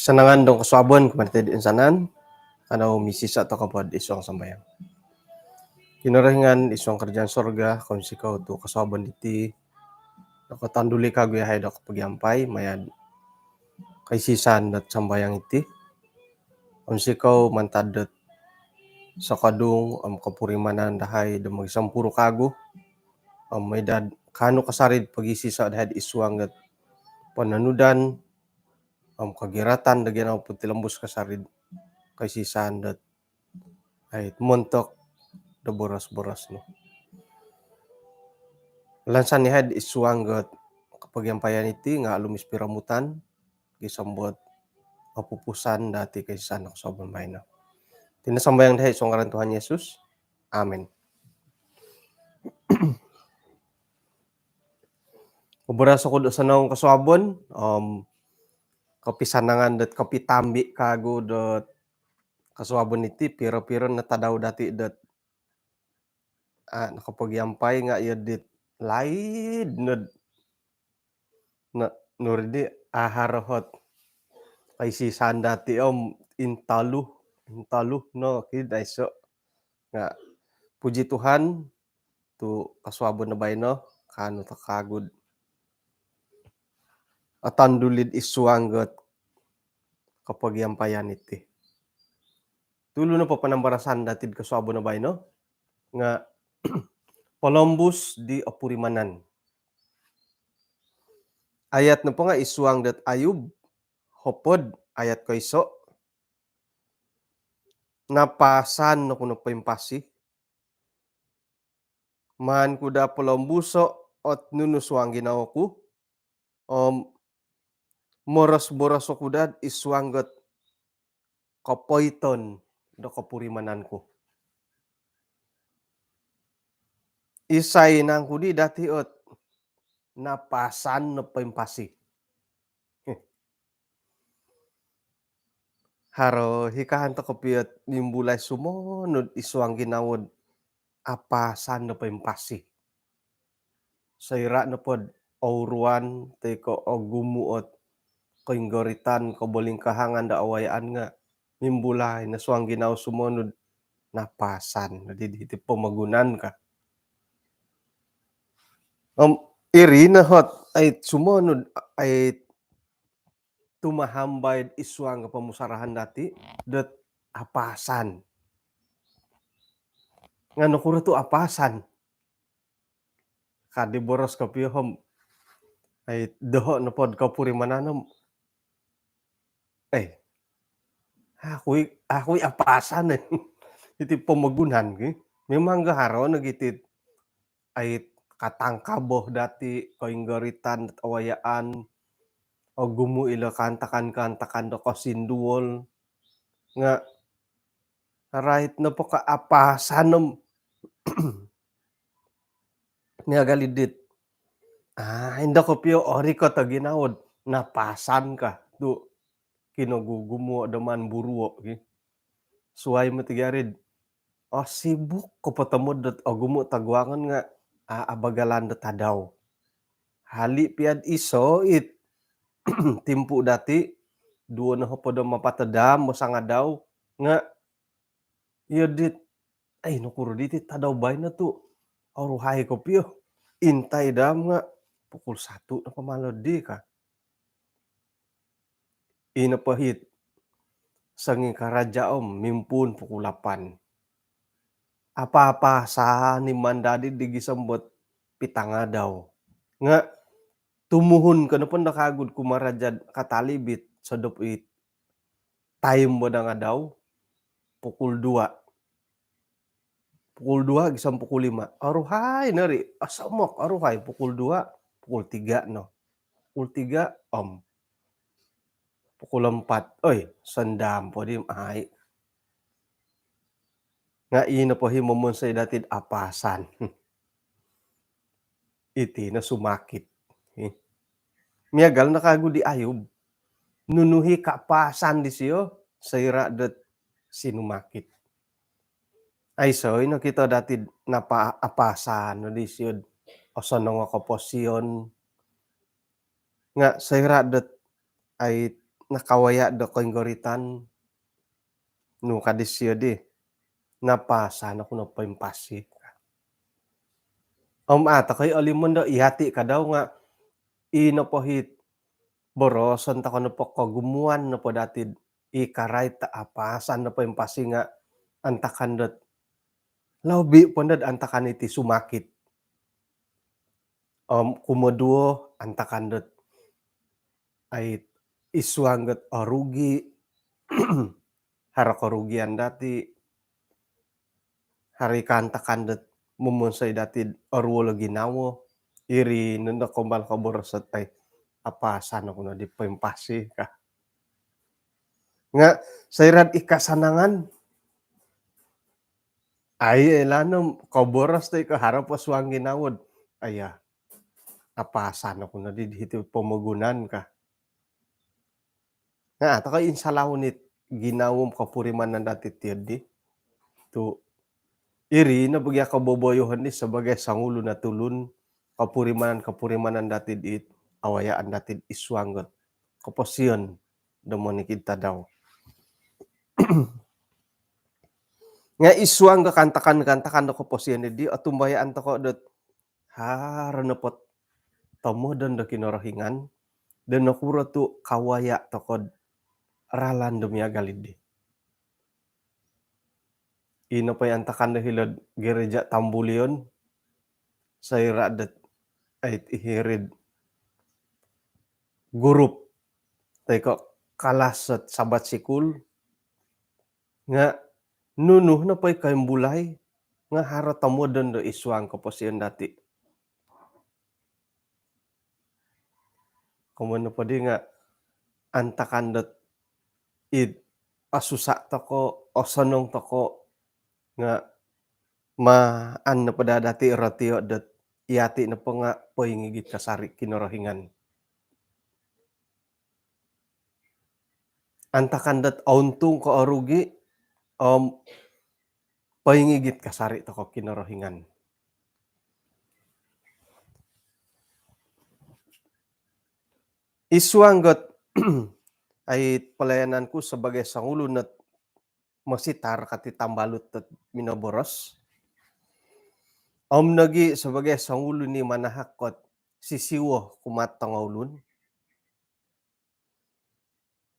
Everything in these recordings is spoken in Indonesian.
Sanangan dong kasabon kumanti di insanan, ano misisa to kapod isong sambayang. Kinurahingan isong kerjaan sorga kung sikaw to kasabon iti nakatanduli ka guyahay da kapagyampay mayad kay sisan dat sambayang iti kung sikaw mantadet sa kadung kapurimanan dahay da magisampuro kago may dad kano kasarid pagisisa dahay iswang dat pananudan kagiratan da ginaw putilambos kasarid kay sisan dat ay montok da boras-boras no. Lansan ni head iswang gat kapagyampayan iti nga alumis piramutan gisambot mapupusan dati kay sisan sa bay na. Tinasambayang dahay isong ngaran Tuhan Yesus. Amen. Maburas ako sa naong kaswabon, kapisanangan dat kapitambi kago dat kaswabon iti piro-piro natadaw dati dat nakapagyampay nga yadit laid na nurdi aharahot kay sisan dati intalu no kidaiso nga puji Tuhan tu kaswabon na bayno kano takagud atandulid iswanggot kapagyampayan iti. Tulo na po panambarasan datid kaswabon na bayno nga Columbus di Apurimanan. Ayat na po nga iswang dat Ayub hopod ayat ko iso napasan no kuno paimpasi man kuda Columbuso ot nunuswang ginawa ko moros-boros kudad iswanggot kapoyton do kapurimanan ko. Isay nang kudi dati ot napasan no paimpasi. Haro hikahan to kapiyat nimbulay sumonod iswang ginawod apasan no paimpasi. Sayra na pod auruan teko gumuot kainggoritan kaboling kahangan da awayaan nga mimbulay na suang ginaw sumonod napasan nadidi pamagunan ka. Iri na hot ay sumonod ay tumahambay iswang pamusarahan dati dat apasan. Ngano kuro to apasan? Kadi boros kapihom ay doho na pod kapurimanan ako'y apasan iti pamagunan memang gaharo nagitit ay katangkaboh dati kainggaritan at awayaan o gumuila kantakan do kasinduol nga right na po kaapasan niya galidit hindi ko piyo ori ko to ginawod napasan ka do kinagugumo daman buruo suway mo tigarid sibuk ko patamod dat gumo tagwangan nga abagalan dat tadaw hali piad iso timpu dati duo na hopodo mapatadam mo sanga daw nga yadit ay nukuro diti tadaw bay na to aruhay ko piyo intay dam nga pukul 1 na pamalodi ka inapahit sangi karajaom mimpun pukul 8 apa sa ni mandadi digisambot pitanga daw nga tumuhon ka na po nakagud kumarajad katalibit sa dopit time mo na nga daw pukul 2 gisam pukul 5 aruhay nari asamok aruhay pukul 2 pukul 3 no pukul 3 pukul 4 sandam po di ay nga ino po himomon sa datid apasan iti na sumakit miagal nakagud di Ayub nunuhi kapasan di siyo sayra dat sinumakit ay so ino kita datid napaapasan no di siyo oso nga kaposyon nga sayra dat ay nakawaya da kainggaritan no kadisyo di napasana ko na paimpasi. Ata kay alimon da ihati ka daw nga inapahit boroson ta kano po kagumuan na po datid ikaray ta apasan na paimpasi nga antakandot laubi pondad antakan iti sumakit. Kumoduo antakandot ay iswangget arugi hara karugian dati hari kantakandot mumunsay datid aruwalo ginawo iri nanda kombal kaborosot ay apasan ako na di paimpasi ka. Nga sayrad ikasanangan ay elanom kaboros tayo kaharap aswang ginawod aya apasan ako na di hiti pamagunan ka. Nga ata kay insalawonit ginawom kapuriman na dati tiyod di to iri na bagya kaboboyohan di sebagai sangulo na tulun kapurimanan datid it awayaan datid iswanggot kaposiyon damo ni kita daw. Nga iswang ka kantakan da kaposiyon di atumbayaan ta ko dot haranapot tomodan da kinarahingan dan nakura tu kawaya tokod ralan dumya galid di. Ino pa'y antakan da hilad gereja Tambulion sayra dat ay ihirid gurup tay ko kalasat sabat sikul nga nunuh na pa'y kaimbulay nga hara tamodan da iswang kaposiyon dati. Kumano pa di nga antakandot id asusa tako o sanong tako nga maan na padadati ratio dat iyati na pa nga paingigit kasari kinarahingan. Antakandot auntong ko arugi paingigit kasari tako kinarahingan. Iswanggot ay pelayanan ko sebagai sangulo na masitar kati tambalot at minaboros. Nagi sebagai sangulo ni manahakot sisiwo kumatangawlun.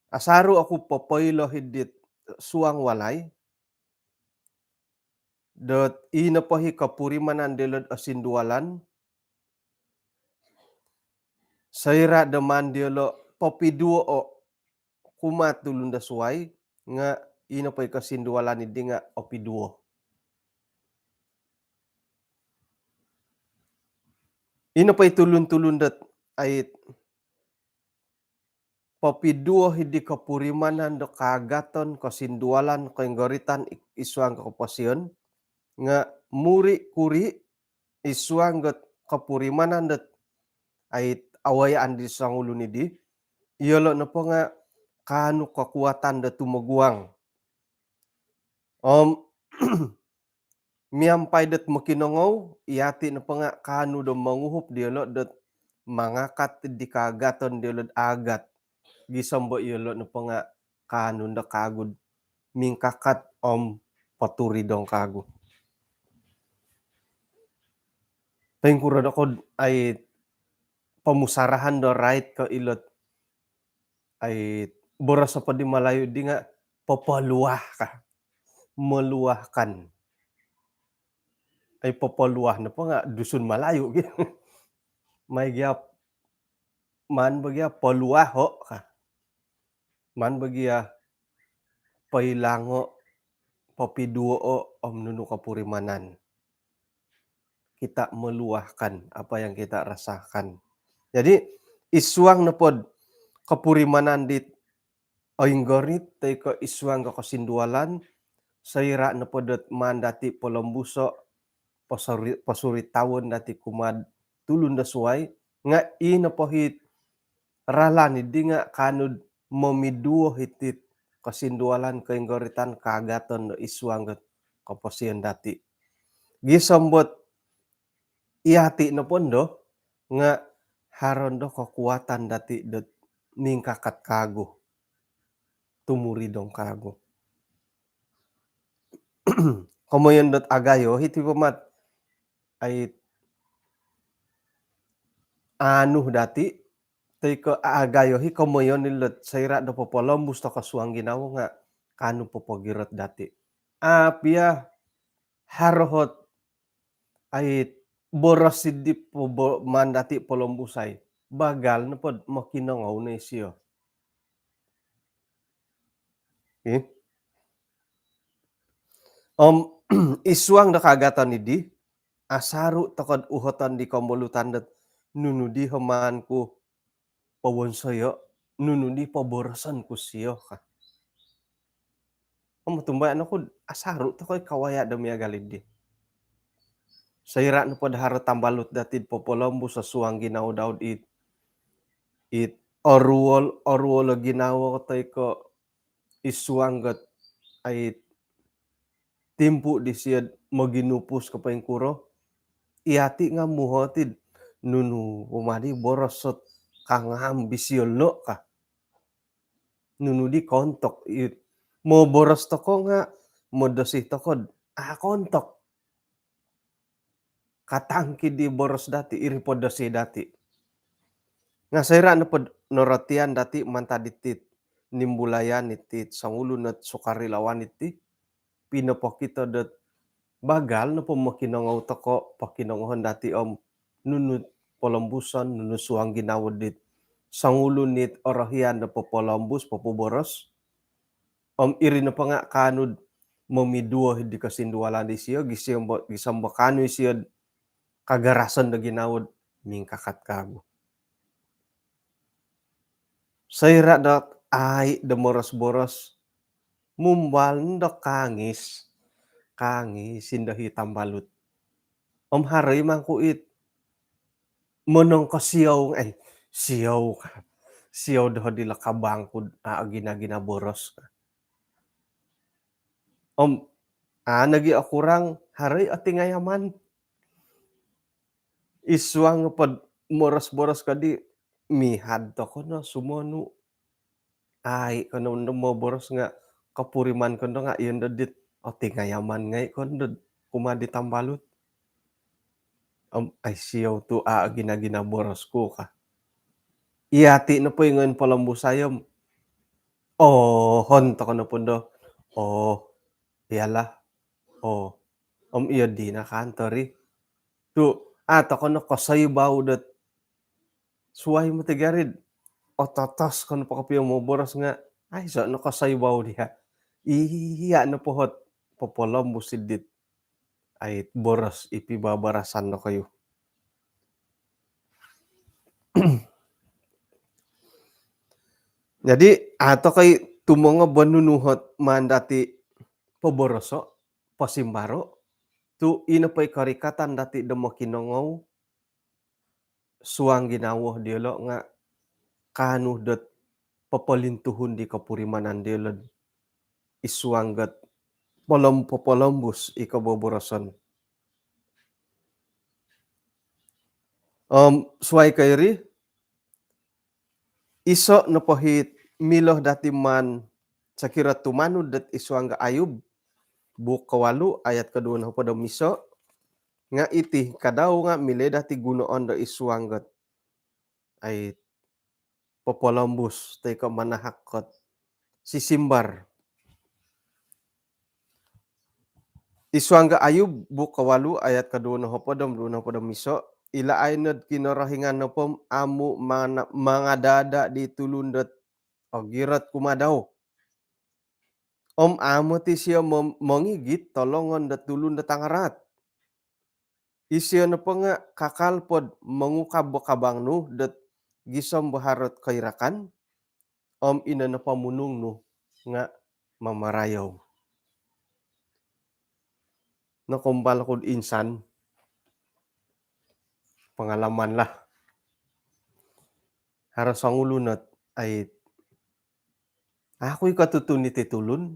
Asaro ako papaylo hidit suang walay. Dot inapahi kapurimanan delod asindualan. Sayra daman diolo papiduo o kumatulun da suway nga inapahi kasindualan idi nga opiduo. Inapay tulun-tulun dat ay papiduo hidi kapurimanan do kagaton kasindualan kainggaritan iswang kapasiyon nga muri kuri iswang got kapurimanan dat ay awayaan di sangulo ni di iyolo na po nga kanu kakuatan da tumaguang. Miyampay dat makinangaw iyati na po nga kanu do manguhup diolo dat mangakat di kagaton diolo agat gisambo iyolo na po nga kanu da kagud mingkakat paturi dong kago. Tingkurad ako ay pamusarahan do right ka ilot ay boras sa pa di malayo di nga papaluah ka. Maluahkan. Ay papaluah na po nga dusun malayo. May gyap man bagya paluaho ka. Man bagya pailango papiduo nuno kapurimanan. Kita meluahkan apa yang kita rasakan. Jadi iswang na pod kapurimanan dit oinggorit tay ko iswang ka kasindualan sayra na podot mandati polambuso pasurit tawon dati kumad tulun da suway nga inapohit ralan di nga kanud mamiduo hitit kasindualan kainggoritan kagaton no iswang kapasiyon dati. Gisambot iyati na pondo nga haron do kekuatan dati dot ningkakat kago. tumuridong kago. Komoyon dot agayo iti pamat ay anu dati teko agayo hi komoyon nilot saira do popolombus to kasuang ginawa nga kanu popogirot dati. Apia harohot ay boros sidi mandati polombusay bagal na pod makinangaw na siya. Eh? Iswang da kagatan idi asaru tokod uhotan di kombolutan dat nunudi haman ku pawonsoyo nunudi paborosan ku siyo ka. Matumbay ano ko asaru to koy kawaya dami agalid di. Saira no pod haro tambalut datid popolombus sa suang ginaw daw it orwol ginawa ko tay ko iswanggat ay timpu di siya maginupos ka pa yung kuro. Iati nga muhotid nunu umadi borosot kangam bisyol no ka. Nunu di kontok it mo boros to ko nga modosi to ko kontok. Katangki di boros dati iri podosi dati. Nga sayra na pod noratian dati mantaditit nimbulayan itit sangulo at sukarilawan iti pinapakita dat bagal na po makinangaw tako pakinangawan dati nunut polombusan nunu suang ginawad dit sangulo nit orahian na po polombus popuboros iri na pa nga kanud mamiduo hindi kasindualan di siya gisamba kanu siya kagarasan na ginawad mingkakat kago. Sayra dak ay demoros-boros mumbal ndok kangis sindahi tambalut. Haray man ko monong ka siyaw ka. Siyaw daw dila kabangkod ginagina boros ka. Nagi akurang haray ati ngayaman. Iswang pod moros-boros ka di mihad to ko no sumono. Ay kano mo boros nga kapuriman ko nga iyon dadit ati ngayaman ngay kon kumadi tambalut. Ay siyaw to ginagina boros ko ka. Iati na po yung polambusayom. Honto ko na po do. Iyala. Iya di na kantori. Tu ato ko na kasaybaw dat suway mo tigarid. Tatas ko na pa kapiyo mo boros nga. Ay so no kasaybaw diha. Iya na po hot popolambus sidit. Ay boros ipibabarasan na kayo. Jadi ato kay tumongo banunuhot mandati paboroso pasimbaro tu ino pa'y karikatan dati damo kinongaw suang ginawa dielo nga kanu dat papalintuhon di kapurimanan dielo isuanggat popolombus ikaboboroson. Suway kayri iso no pahit miloh dati man sakira tumanud dat isuangga Ayub buk kawalu ayat kedua na pada miso nga iti kadaw nga mile dati gunoon da isuanggat ay popolombus teko manahakot sisimbar. Isuangga Ayub buk kawalu ayat kedua na pada miso ila aynod kinorahingan na pom amu mga dada di tulundat girat kumadaw. Amo ti siya mongigit tolongon da tulun da tangarat. Isya na pa nga kakalpod mangukab-kabang no dat gisam baharot kairakan ina na pamunong no nga mamarayaw. Nakumbal kod insan pengalaman lah. Haras ang ulunot ay ako'y katutun iti tulun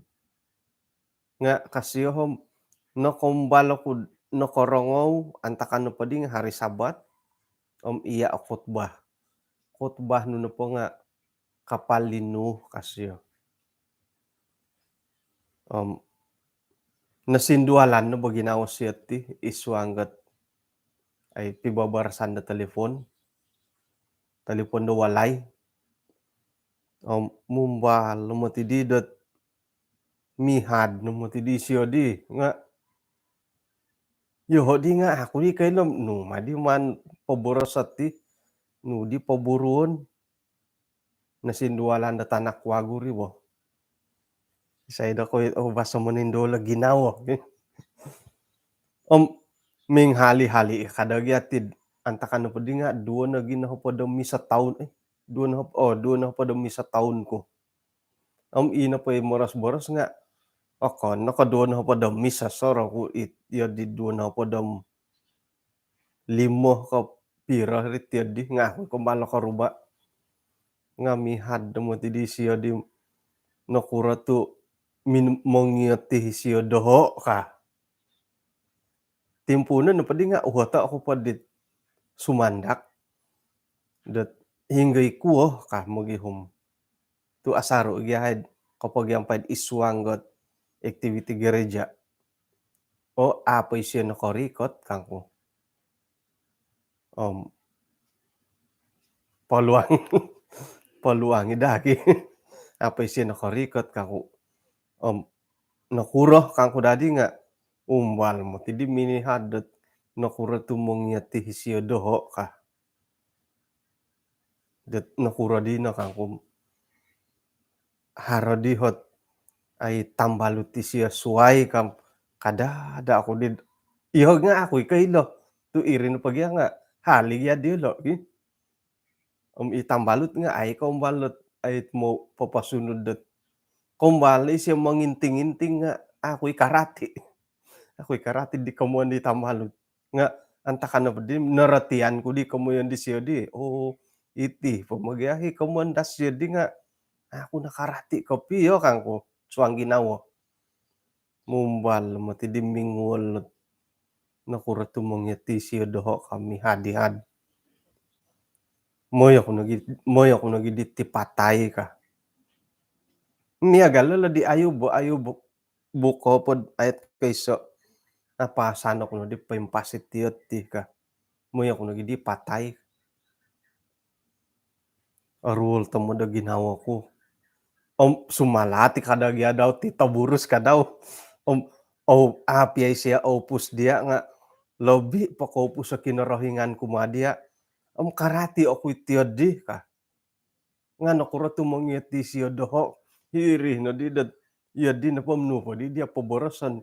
nga kasihom nakumbal kod nakorongaw antakan no pa ding hari Sabat iya khotbah no na po nga kapalino kasyo. um, nasindualan no ba ginawa siya ti iswanggat ay pibabarasan da telepon da walay, mumbal no matididat mihad no matidi siya di nga yoho di nga ako di kainom no madi man paborosat ti no di paboron nasindualan da tanak wagu ribo. Sayda ko basa manindola ginawa minghali-hali kadagiti atid antakan na pudi nga duwa na ginahupada misa taon duwa na hupada misa taon ko. Ina pa moras-boras nga ako nakaduwa na hupada misa soro ko yadi duwa na hupada limo ka pira rit yadi nga ako kumbala karuba nga mihad mo ti di siya di nakura tu mongiat ti siya doho ka. Timpunan na padi nga uhata ako padit sumandak dat hinggay kuo ka magihom tu asaro igyahed kapag yang pad iswanggot activity gereja o apay siya nakarikot kangko paluang paluangi dagi apay siya nakarikot kako nakuro kangko dadi nga umbal mo ti di minihad dat nakura tu mongiat ti siya doho ka dat nakura di na kangko haradihot ay tambalut ti siya suway kam kadada ako din ihog nga ako'y kaylo tu iri no pagya nga hali ya dilo itambalot nga ay kumbalot ay mo papasunod dat kumbali siya manginting-inting nga ako'y karate di kamuan di tambalot nga antakan na di naratian ko di kamuyan di siya di iti pamagyahi kamuan das siya di nga ako nakarati kapiyo kangko suang ginawa mumbal mati di mingolot nakura tu mangyat ti siya doho kami hadihad moy ako nagidi ti patay ka niagalala di ayo buko pod ayat kayso napasanok no di paimpasit tiyot ti ka moy ako nagidi patay arul ta mo da ginawa ko sumalati kadagya daw ti taburus ka daw apiyay siya opus dia nga lobi pakopus sa kinarahingan kumadya karati ako'y tiyadi ka nga nakura tu mangyat ti siya doho hiri na di dat yadi na pamno pa di dia paborosan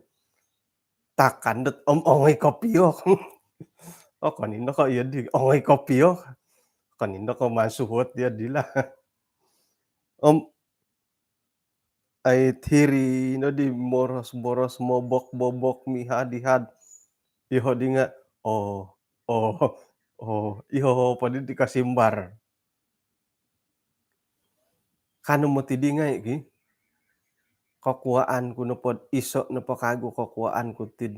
takan dat ongay kapiyo kanina ka yadi ongay kapiyo kanina ka masuhot yadi la ay hiri na di moros-boros mobok-bobok mihad-ihad iho di nga oh, iho pa di kasimbar kano mo ti di nga kakuaan ko na pod iso na pakago kakuaan ko ti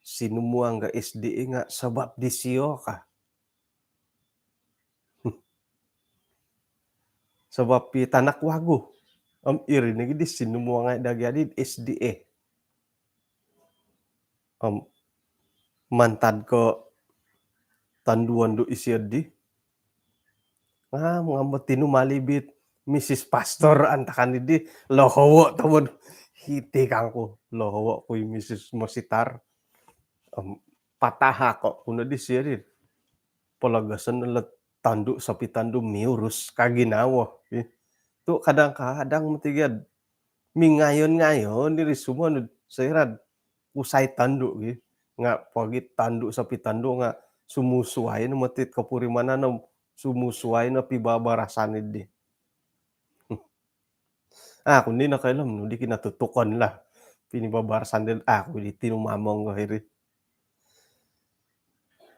sinumuang nga SDA nga sabab di siyo ka sabab pi tanak wago iri nagidi sinumuang nga dagadi SDA mantad ko tanduan do isyadi mga matino malibit Mrs. Pastor antakan di lohowo tawon hiti kangko lohowo ko'y Mrs. Mositar pataha ko kuno di siya di palagasan na tando sapi tando miurus kaginawa tu kadang-kadang matigad mingayon-ngayon diri sumanod sa irad usay tando nga pagit tando sapi tando nga sumusuway no matit kapurimanan sumusuway na pibabarasanid di kundi nakailam no di kinatutukan la pinibabarasan din di tinumamong kahiri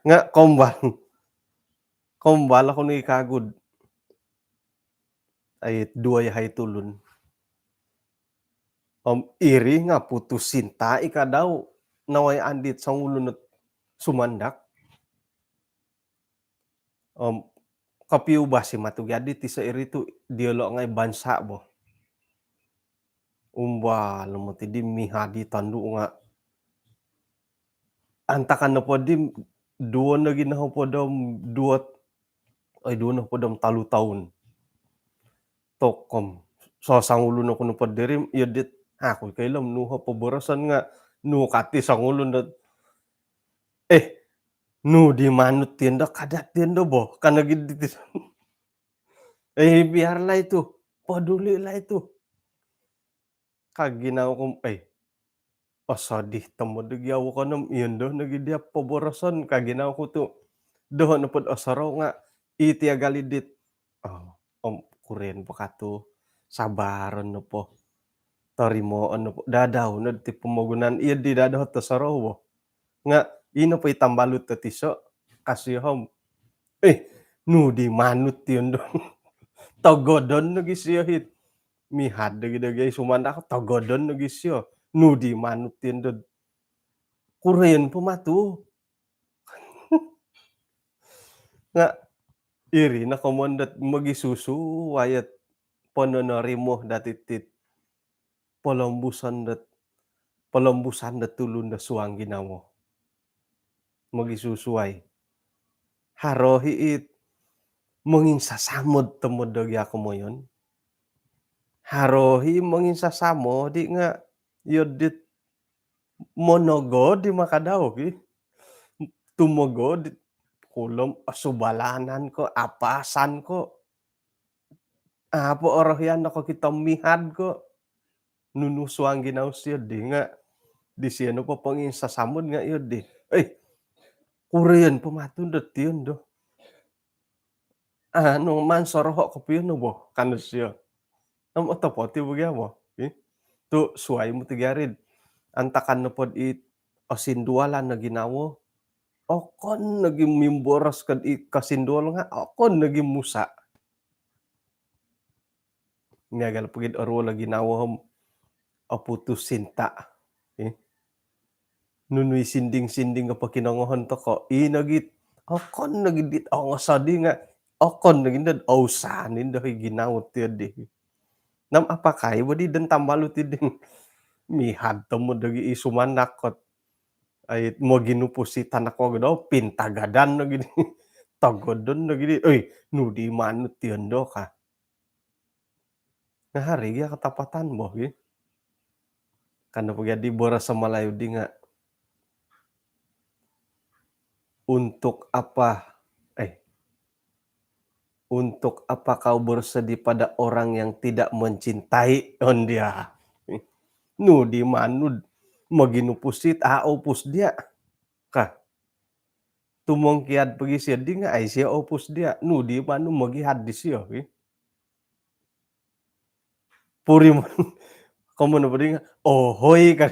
nga kombal ako ni kagod ay duay hay tulon iri nga putus sinta ika daw naway andit sa ulo na sumandak kapiyo ba si matugyadi ti sa iri tu diolo ngay bansa bo Umbah lemot idi mihadi tandu nga antakan na podim duo na ginaw podom duo na podom talu taon. Tokom sasangulo na kuno padirim iadit ako kailam nuha pabarasan nga nu kati sangulo na eh nu di manut tienda kadat tienda boh kanagid biarlah itu, pedulilah itu. Kaginaw ko pasadih tamo dagyaw kanam iyan daw nagidiya pabarasan kaginaw ko to. Doho na pod asaraw nga iti agalidit. Kuren po kato sabaran na po. Tarimoan na po dadaw na ti pamagunan iya di dadaw ta saraw bo. Nga ino po itambalot ta tiso kasihom. No di manut yun do. Togodon na gisiyahit. Mihad dagi-dagay sumandak togodon na gisyo. No di manut yun do. Kuren po matu. Nga iri na kamandat magisusu wayat pananarimo datitit palambusan da tulun da suang ginawo. Magisusuay. Harohi it mangin sasamod tamo dagya ko mo yon. Harohi mangin sasamo di nga yodit monogo di makadaw tumogo di kulom asubalanan ko apasan ko. Apo orohyan ako kita mihad ko. Nunusuang ginaw siya di nga di siya no pa pangin sasamod nga yun di. Kuren pumatundot yun do. Ano man soroho ko piyon no bo kanos siya. Otopoti bagya mo. Tu suway mo tigarid. Antakan na pod asindualan na ginawo. Okon naging mimboras kad kasindual nga okon naging musa. Ngagal pagid arwala ginawahom aputus sinta. Nunoy sinding-sinding nga pakinangohon to ko inagit okon nagidit nga sadi nga okon nagindad awsanin dahi ginawot ti nam apakay wadi dan tambalo ti din mihad mo dagi isumanakot ay mo ginupos si tanak ko daw pintagadan na gini tagodon na gini no di manut tiendo ka. Nga hari ya katapatan mo kana pagadi boras sa malayo di nga untuk apa kau bersedih pada orang yang tidak mencintai on dia. No di manud maginupusit opus dia ka. Tumongkiad pagi siya di nga ay siya opus dia. No di manu magihadis siya. Puri mo komo na pari nga ohoy ka.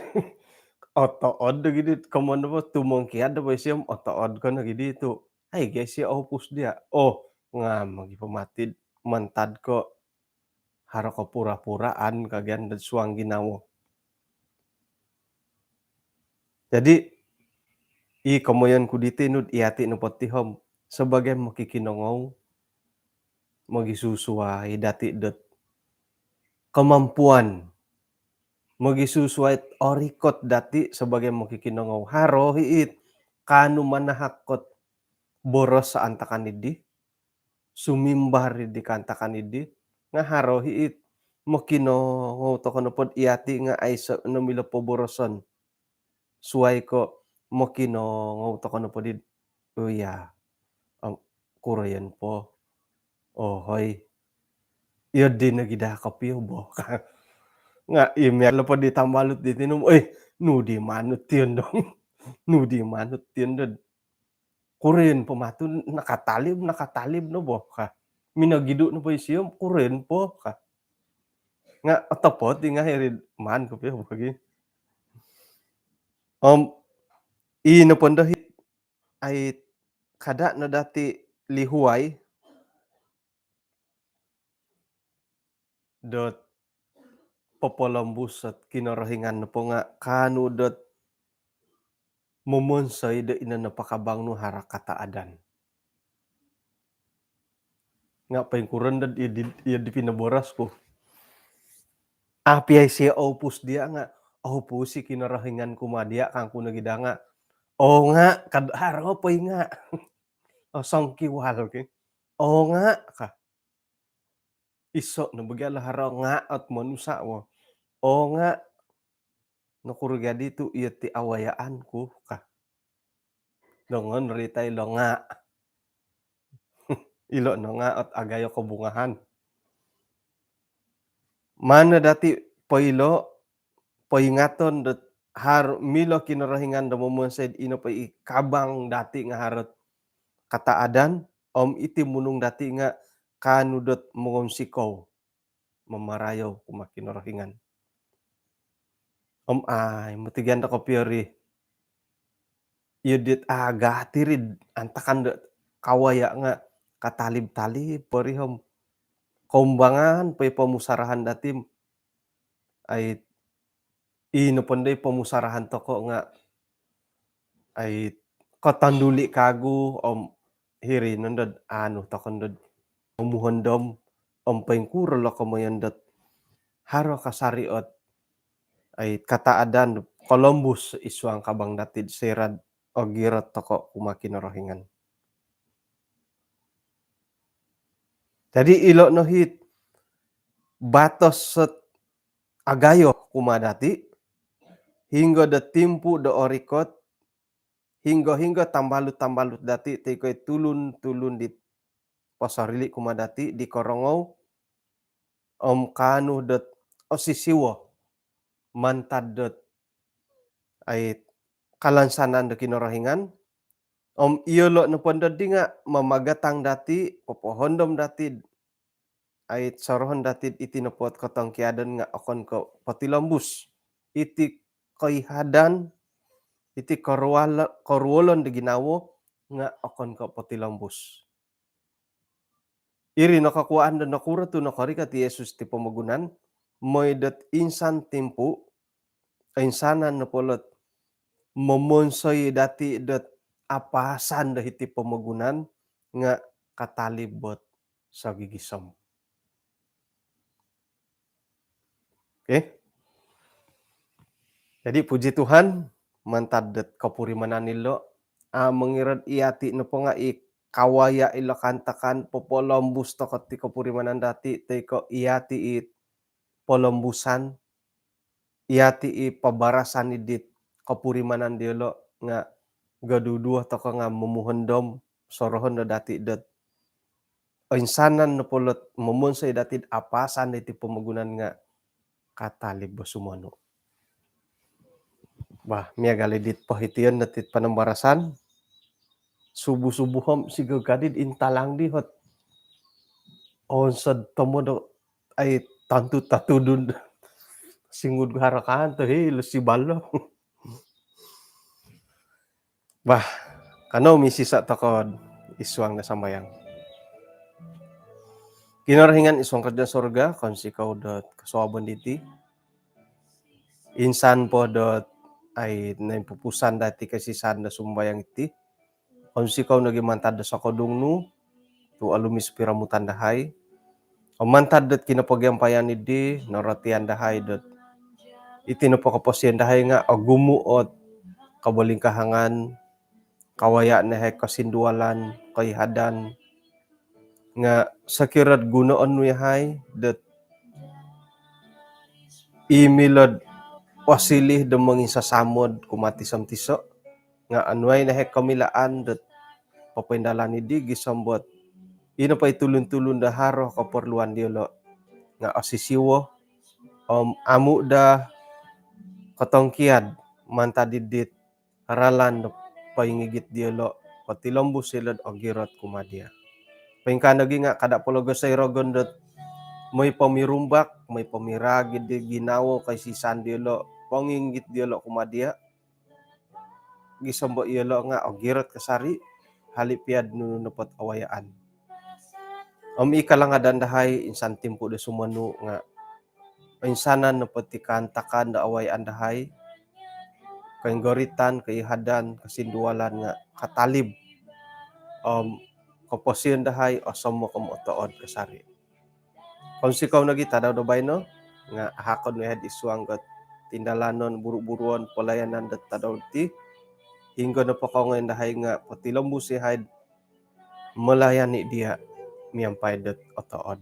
Otood na gid komono po tumongkiad na siya otood ka na gid ito. Ay guys siya opus dia. Nga magipamatid mantad ko haro ka pura-puraan kagyan da suang ginawo. Jadi kamoyan ko diti no iati no patihom sebagai makikinongaw magisusuay dati det kemampuan magisusuay orikot dati sebagai makikinongaw haro hiit kanu manahakot boros sa antakan idi sumimbar di kantakan idi nga haro hiit makinongaw to kano pod iati nga ay sa namila poboroson suway ko makinongaw to kano podid kurayan po ohoy iyo di nagidakap yo bo nga imyalo po di tambalot di tinom no di manut yun dong no di manut yun dod kuren pamatu nakatalib no bo ka minagido no po isiyom kuren po ka nga otopot di nga hirid man ko pyo bagi inapondohit ay kada na dati lihuay dot papalambus at kinarahingan na po nga kanu dot mumonsay da ina napakabang no hara kataadan. Nga pa yung kuran dad iya di pinaboras ko. Apiay siya opus dia nga, opusi kinarahingan kumadia kang kunagida nga, "Oo nga, haropay nga." Oh, sangkiwal ke, "Oo nga," ka, iso na bagya lahara nga at manusa wo, "Oo nga, nakurugadi tu ieu ti awayaanku," ka, dongon ritay lo nga, ilo no nga at agayo kabungahan. Mana dati paylo, paingaton det milo kinarahingan da momonsed ino pa ikabang dati nga harot kataadan, iti munong dati nga kanudot mongonsikaw mamarayaw kuma kinarahingan. Ay matigan da kopyari, iyu dit agati rid antakan da kawaya nga katalib-talib pariham kombangan pay pamusarahan datim ay ino panday pamusarahan toko nga ay katanduli kago hirinon dad ano takon umuhondom paingkuro la kamayandat haro kasariot ay kataadan Columbus iswang kabang datid sirad o girot toko kuma kinarahingan. Jadi ilo no hit batos set agayo kuma dati hinggo da timpu da orikot hinggo tambalut-tambalut dati tikoy tulun-tulun di pasarili kuma dati di korongow kanu det sisiwo mantad det ay kalansanan da kinarahingan iyolo no pondod di nga mamagatang dati popohondom datid ay sorohon datid iti napot katangkiadan nga akon ko patilombus iti kayhadan iti karuolon da ginawo nga akon ko patilombus. Iri nakakuan da nakura tu nakarika ti Jesus ti pamagunan moy dat insan timpu ainsanan na polot mamonsoy dati dat apasan dahiti pamagunan nga katalibot sa gigisom. Okay? Jadi puji Tuhan mantad dat kapurimanan nilo mangirad iyati no po nga kawaya ilo kantakan popolombus tokot ti kapurimanan dati teko iyati polombusan iyati pabarasan idit kapurimanan dielo nga gaduduah toko nga mumuhendom sorohon da dati det insanan no polot mamonsay datid apasan iti pamagunan nga katalib sumano. Bah, miagali dit pahitian datit panambarasan subuh-subuhom sigagkadid intalang di hot onsad tomodo ay tantu tatudun singud harakan to si balo. Bah, kano misisa takod iswang na sambayang. Kinarahingan iswang kadya sorga konsikaw dot kasuaban diti. Insan po dot ay naipupusan dati kasisan da sumbayang iti. Konsikaw nagimantad da sa kodungnu tu alumis piramutan dahay. Mantad dot kinapagyampayan idi naratian dahay dot iti napakapasyan dahay nga agumuot kabalingkahangan kawaya na kasindualan kayhadan nga sakirad gunoon mo yahay dot imilod wasilih da mangisasamod kumatisam tiso nga anway na kamilaan dot papindalan idi gisambot ino pa itulun-tulun da haro kaporluan diolo nga asisiwo amu da katongkiad mantadidit haralan no paingigit diolo patilombus silod o girot kumadia. Paingka nagi nga kada pologo say rogon dot may pamirumbak, may pamiragid di ginawo kay sisan diolo pangingit diolo kumadia. Gisambo iolo nga o girot kasari halipiad nunupot awayaan. Ikalangadan dahay insan timpo da sumano nga insanan no pati kantakan da awayaan dahay kainggoritan, kaihadan, kasindualan nga katalib kaposyon dahay o samo kamotood kasari. Konsikaw nagita daw do bayno nga hakon we isuang ket tindalanon buru-buruan pelayanan dat tadawti hingga na pakongen dahay nga patilambu si haid melayani dia miampai dat otood.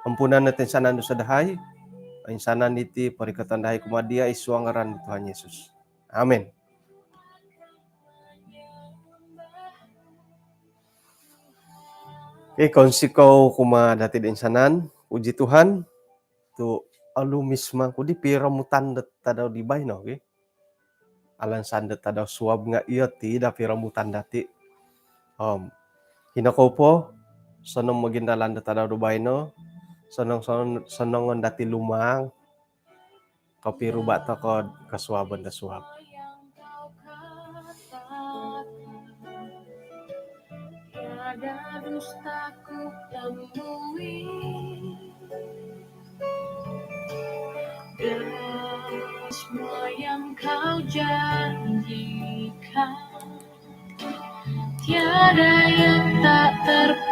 Ampunan natin sanan sa dahay, insanan iti parikatan dahay kumadia isuang ngaran ni Tuhan Yesus. Amin. Kung sikaw dati din sanan, puji Tuhan, tu alumisma kudi piramutan dat tadaw di bay no, okay? Alan sandat tadaw suab nga iya ti da piramutan dati. Hinakaw po, sanong magindalan dat tadaw di bay no, sanong dati lumang, kapiru bata ko kasuaban da suab. Tiada dustaku temui dan semua yang kau janjikan tiada yang tak terpenuhi.